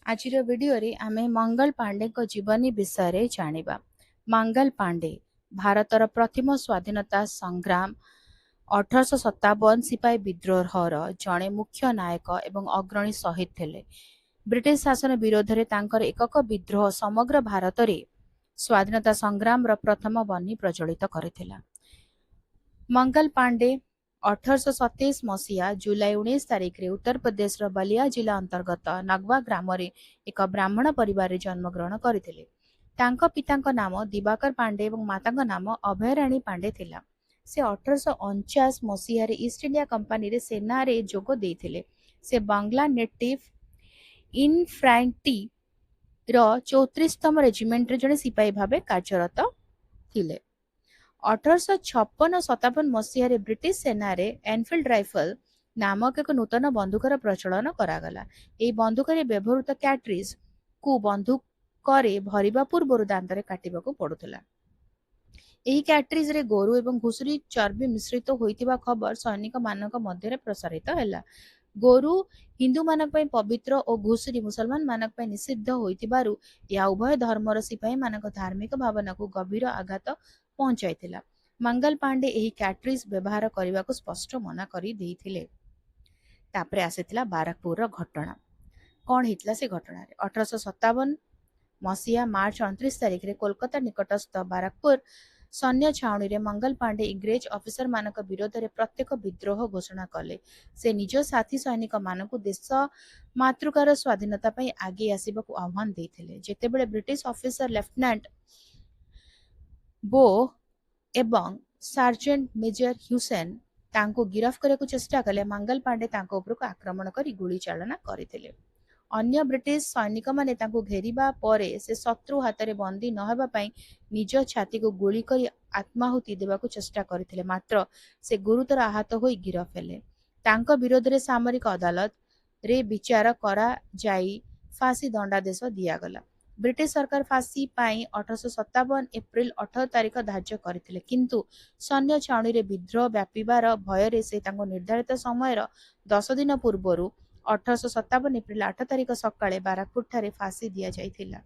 आजिर video रे आमे मंगल पांडे को जीवनी विषय रे जानिबा। मंगल पांडे भारतर प्रथम स्वाधीनता संग्राम 1857 सिपाही विद्रोहर जड़े मुख्य नायक एवं अग्रणी शहीद थे। ब्रिटिश शासन विरोध में तांकर एकक विद्रोह समग्र भारत रे स्वाधीनता संग्राम र प्रथम बनी प्रज्वलित करथिला। मंगल पांडे 1827 मसीहा जुलाई 19 तारिख रे उत्तर प्रदेश र बलिया जिला अंतर्गत नगवा ग्राम रे एक ब्राह्मण परिवार रे जन्म ग्रहण करथिले। तांको पितांको नाम दिवाकर पांडे एवं मातांको नाम अभयराणी पांडे थिला। से 1849 मसीहा रे ईस्ट इंडिया कंपनी रे सेना रे जोग देइथिले। से बांग्ला नेटिव इनफ्रांट्री रो 34तम रेजिमेंट रे जने सिपाही भाबे कार्यरत थिले। 1856-57 मसीह ब्रिटिश सेना रे एनफिल्ड राइफल नामक एक नूतन बंदूकर प्रचलन करागला। एही बंदूक रे व्यवहृत कैट्रिज को बंदूक करे भरिबा पूर्व दांतरे काटिबाकू पड़ुतला। एही कैट्रिज रे गोरु एवं घुसुरी चर्बी मिश्रित होइतिबा खबर सैनिक मानक मध्य प्रसारित हैला। गोरु हिंदू मानक पई पवित्र और घुसुरी मुसलमान मानक पई निषिद्ध होइतिबारु या उभय धर्मर सिपाही मानक धार्मिक भावना को गभीर आघात पहुंचाइथिला। मंगल पांडे एही कैट्रिज व्यवहार करने को स्पष्ट मना करी देइथिले। तापरे आसीथिला बाराकपुर घटना। कौन हितला से घटना रे 1857 मसीहा मार्च 29 तारिख रे कोलकाता निकटस्थ बाराकपुर सैन्य छाउनी रे मंगल पांडे इंग्रेज ऑफिसर मानक विरोध रे प्रत्येक विद्रोह घोषणा कले। से निज साथी सैनिक मानकु देश मातृकार स्वाधीनता पई आगे आसीबाकू आह्वान देइथिले। जेतेबेले ब्रिटिश ऑफिसर लेफ्टिनेंट बो एवं सार्जेंट मेजर ह्यूसेन तांको गिरफ करने को चेष्टा कले। मंगल पांडे तांको उपरको आक्रमण करी गोली चालना करथिले। अन्य ब्रिटिश सैनिक माने तांको घेरिबा परे से शत्रु हाथ रे बंदी न हेबा पई निज छाती को गोली करी आत्माहुति देबाकू चेष्टा करथिले। मात्र से गुरुतर आहत होई गिरफ हेले। तांको विरोध रे सामरिक अदालत रे विचार करा जाई फांसी दंडादेश दिया गला। ब्रिटिश सरकार फांसी पाई 1857 एप्रिल 18 तारिख धार्य करथिले। किंतु सैन्य छाउनी रे विद्रोह व्यापीबार भय रे से तांको निर्धारित समय 10 दिन पूर्वरु 1857 एप्रिल 8 तारिख सकाळे बाराकपुर ठारे फांसी दिया जाइथिला।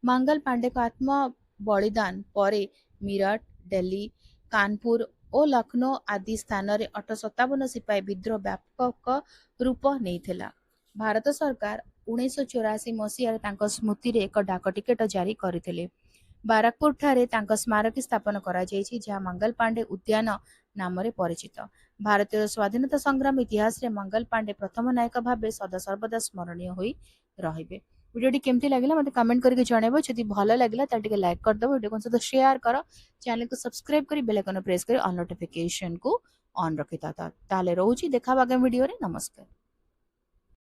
मंगल पांडे को आत्म बलिदान परे मीरठ, दिल्ली, कानपुर और लखनऊ आदि स्थान रे 1857 सिपाही विद्रोह व्यापक रूप नेइथिला। भारत सरकार 1984 मसीह तांको स्मृति रे एक डाक टिकेट जारी करथिले। बाराकपुर ठारे तांको स्मारकी स्थापन करा जायछि जहा मंगल पांडे उद्यान नाम रे परिचित। भारतीय स्वाधीनता संग्राम इतिहास रे मंगल पांडे प्रथम नायक भाबे सदा सर्वदा स्मरणीय होई रहिबे। वीडियो केमती लागला मते कमेंट करके जणाइबो। जदि भलो लागला त टिके लाइक कर दबो। वीडियो को सहित शेयर करो। चैनल को सब्सक्राइब करी बेल आइकन प्रेस करी ऑल नोटिफिकेशन को ऑन रखिता। ताले रहउची देखा आगामी वीडियो रे। नमस्कार।